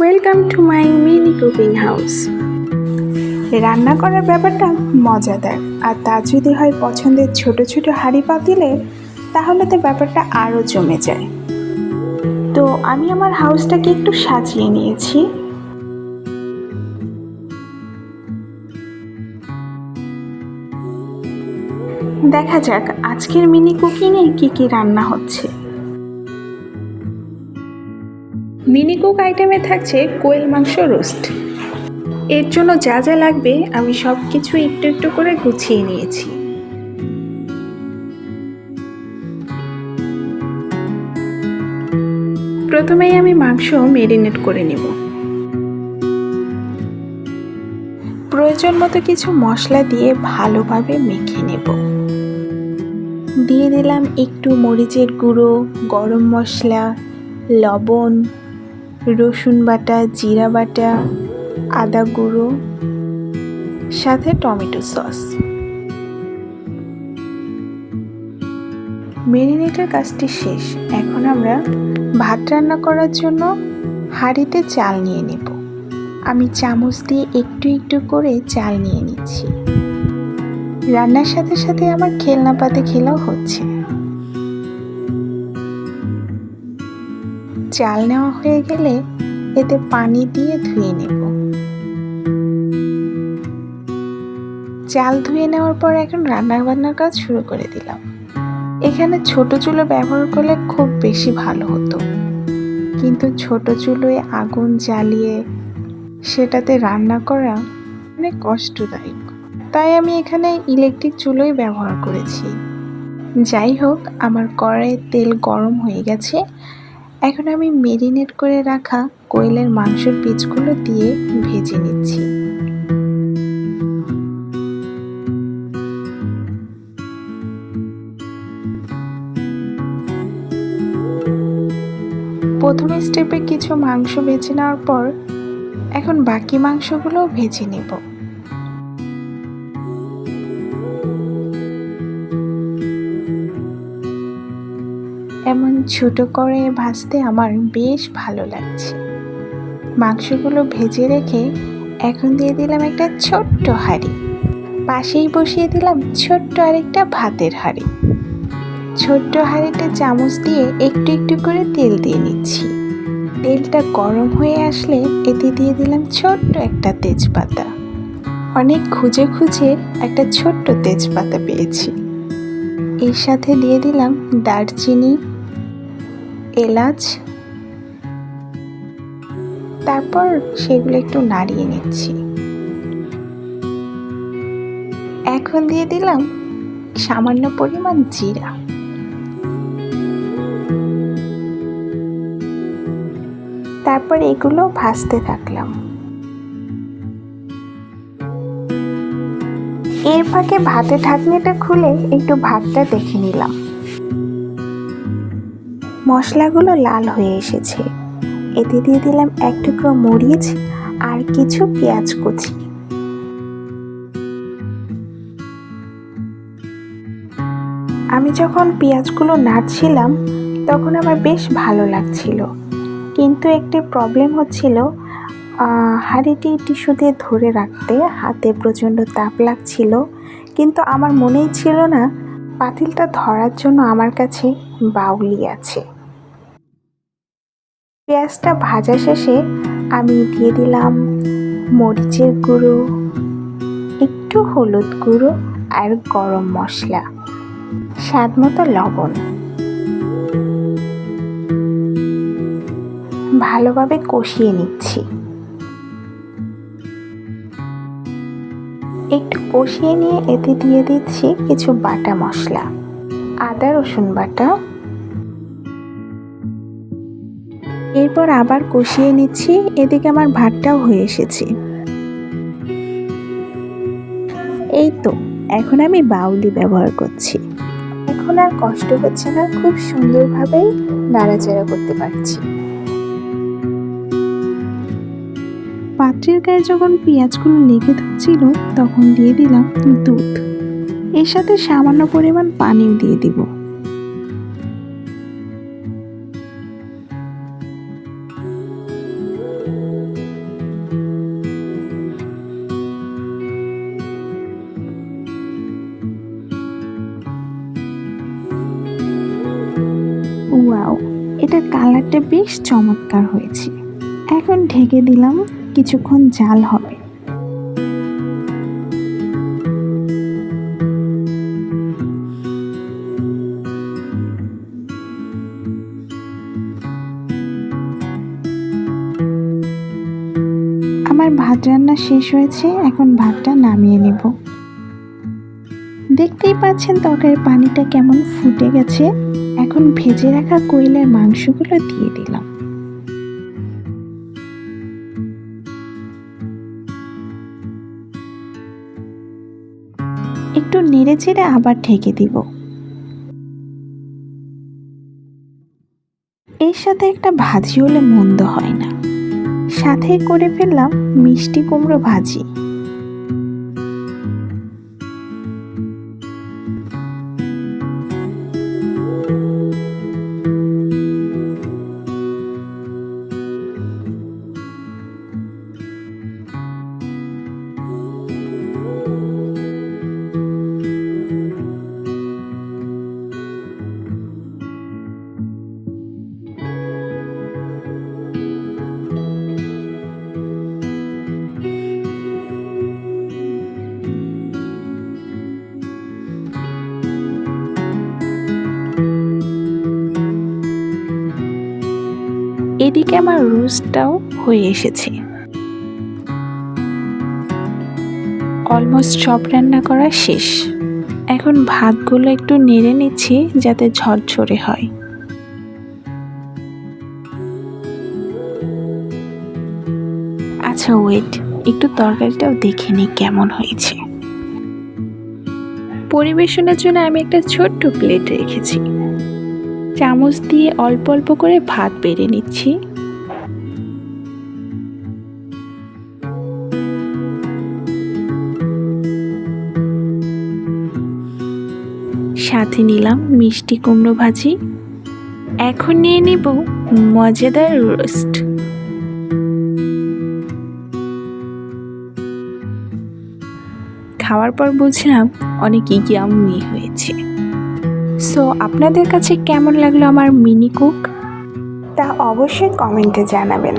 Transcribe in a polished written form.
Welcome to my mini cooking house. রান্না করার ব্যাপারটা মজাদার, আর তা যদি হয় পছন্দের ছোট ছোট হাঁড়ি পাতিলে, তাহলে তো ব্যাপারটা আরও জমে যায়। তো আমি আমার হাউসটাকে একটু সাজিয়ে নিয়েছি। দেখা যাক আজকের মিনি কুকিংয়ে কি কি রান্না হচ্ছে। মিনি কুক আইটেমে থাকছে কোয়েল মাংস রোস্ট। এর জন্য যা যা লাগবে আমি সব কিছু একটু একটু করে গুছিয়ে নিয়েছি। প্রথমেই আমি মাংস ম্যারিনেট করে নেব। প্রয়োজন মতো কিছু মশলা দিয়ে ভালোভাবে মেখে নেব। দিয়ে দিলাম একটু মরিচের গুঁড়ো, গরম মশলা, লবণ, রসুন বাটা, জিরা বাটা, আদা গুঁড়ো, সাথে টমেটো সস। ম্যারিনেটের কাজটি শেষ। এখন আমরা ভাত রান্না করার জন্য হাঁড়িতে চাল নিয়ে নেব। আমি চামচ দিয়ে একটু একটু করে চাল নিয়ে নিচ্ছি। রান্নার সাথে সাথে আমার খেলনা পাতে খেলাও হচ্ছে। চাল নেওয়া হয়ে গেলে এতে পানি দিয়ে ধুয়ে নেব। চাল ধুয়ে নেওয়ার পর এখন রান্না বান্নার কাজ শুরু করে দিলাম। এখানে ছোট চুলো ব্যবহার করলে খুব বেশি ভালো হতো, কিন্তু ছোট চুলোয় আগুন জ্বালিয়ে সেটাতে রান্না করা অনেক কষ্টদায়ক, তাই আমি এখানে ইলেকট্রিক চুলোই ব্যবহার করেছি। যাই হোক, আমার কড়াইয়ে তেল গরম হয়ে গেছে। এখন আমি ম্যারিনেট করে রাখা কোয়েলের মাংসের পিসগুলো দিয়ে ভেজে নিচ্ছি। প্রথম স্টেপে কিছু মাংস ভেজে নেওয়ার পর এখন বাকি মাংসগুলো ভেজে নেব। এমন ছোট করে ভাজতে আমার বেশ ভালো লাগছে। মাংসগুলো ভেজে রেখে এখন দিয়ে দিলাম একটা ছোট্ট হাঁড়ি। পাশেই বসিয়ে দিলাম ছোট্ট আরেকটা ভাতের হাঁড়ি। ছোট্ট হাঁড়িতে চামচ দিয়ে একটু একটু করে তেল দিয়ে নিচ্ছি। তেলটা গরম হয়ে আসলে এতে দিয়ে দিলাম ছোট্ট একটা তেজপাতা। অনেক খুঁজে খুঁজে একটা ছোট্ট তেজপাতা পেয়েছি। এর সাথে দিয়ে দিলাম দারচিনি, এলাচ, তারপর সেগুলো একটু নাড়িয়ে নিচ্ছি। এখন দিয়ে দিলাম সামান্য পরিমাণ জিরা। তারপর এগুলো ভাজতে থাকলাম। এর ফাঁকে ভাতের ঢাকনিটা খুলে একটু ভাতটা দেখে নিলাম। মশলাগুলো লাল হয়ে এসেছে। এতে দিয়ে দিলাম এক টুকরো মরিচ আর কিছু পেঁয়াজ কুচি। আমি যখন পেঁয়াজগুলো নাড়ছিলাম তখন আমার বেশ ভালো লাগছিল, কিন্তু একটি প্রবলেম হচ্ছিল, হাঁড়িটি টিস্যু দিয়ে ধরে রাখতে হাতে প্রচণ্ড তাপ লাগছিল, কিন্তু আমার মনেই ছিল না পাতিলটা ধরার জন্য আমার কাছে বাউলি আছে। পেঁয়াজটা ভাজা শেষে আমি দিয়ে দিলাম মরিচের গুঁড়ো, একটু হলুদ গুঁড়ো আর গরম মশলা, স্বাদ মতো লবণ। ভালোভাবে কষিয়ে নিচ্ছি। একটু কষিয়ে নিয়ে এতে দিয়ে দিচ্ছি কিছু বাটা মশলা, আদা রসুন বাটা। এরপর আবার কষিয়ে নিচ্ছি। এদিকে আমার ভাতটাও হয়ে এসেছে। এই তো, এখন আমি বাউলি ব্যবহার করছি। এখন আর কষ্ট হচ্ছে না, খুব সুন্দরভাবেই নাড়াচাড়া করতে পারছি। পাত্রের গায়ে যখন পেঁয়াজগুলো লেগে থাকছিল তখন দিয়ে দিলাম দুধ। এর সাথে সামান্য পরিমাণ পানিও দিয়ে দিব। এটার কালারটা বেশ চমৎকার হয়েছে। এখন ঢেকে দিলাম, কিছুক্ষণ জাল হবে। আমার ভাত রান্না শেষ হয়েছে, এখন ভাতটা নামিয়ে নেব। দেখতেই পাচ্ছেন তরকারির পানিটা কেমন ফুটে গেছে। এখন ভেজে রাখা কোয়েলের মাংসগুলো দিয়ে দিলাম। একটু নেড়ে চেড়ে আবার ঢেকে দিব। এর সাথে একটা ভাজি হলে মন্দ হয় না। সাথে করে ফেললাম মিষ্টি কুমড়ো ভাজি। এদিকে আমার রোস্টটাও হয়ে এসেছে। অলমোস্ট সব রান্না করা শেষ। এখন ভাতগুলো একটু নেড়ে নিচ্ছি যাতে ঝরঝরে হয়। আচ্ছা ওয়েট, একটু তরকারিটাও দেখে নিই কেমন হয়েছে। পরিবেশনের জন্য আমি একটা ছোট্ট প্লেট রেখেছি। চামচ দিয়ে অল্প অল্প করে ভাত বেড়ে নিচ্ছি। সাথে নিলাম মিষ্টি কুমড়ো ভাজি। এখন নিয়ে নিব মজাদার রোস্ট। খাওয়ার পর বুঝলাম অনেক ইয়াম্মি হয়েছে। সো আপনাদের কাছে কেমন লাগলো আমার মিনি কুক, তা অবশ্যই কমেন্টে জানাবেন।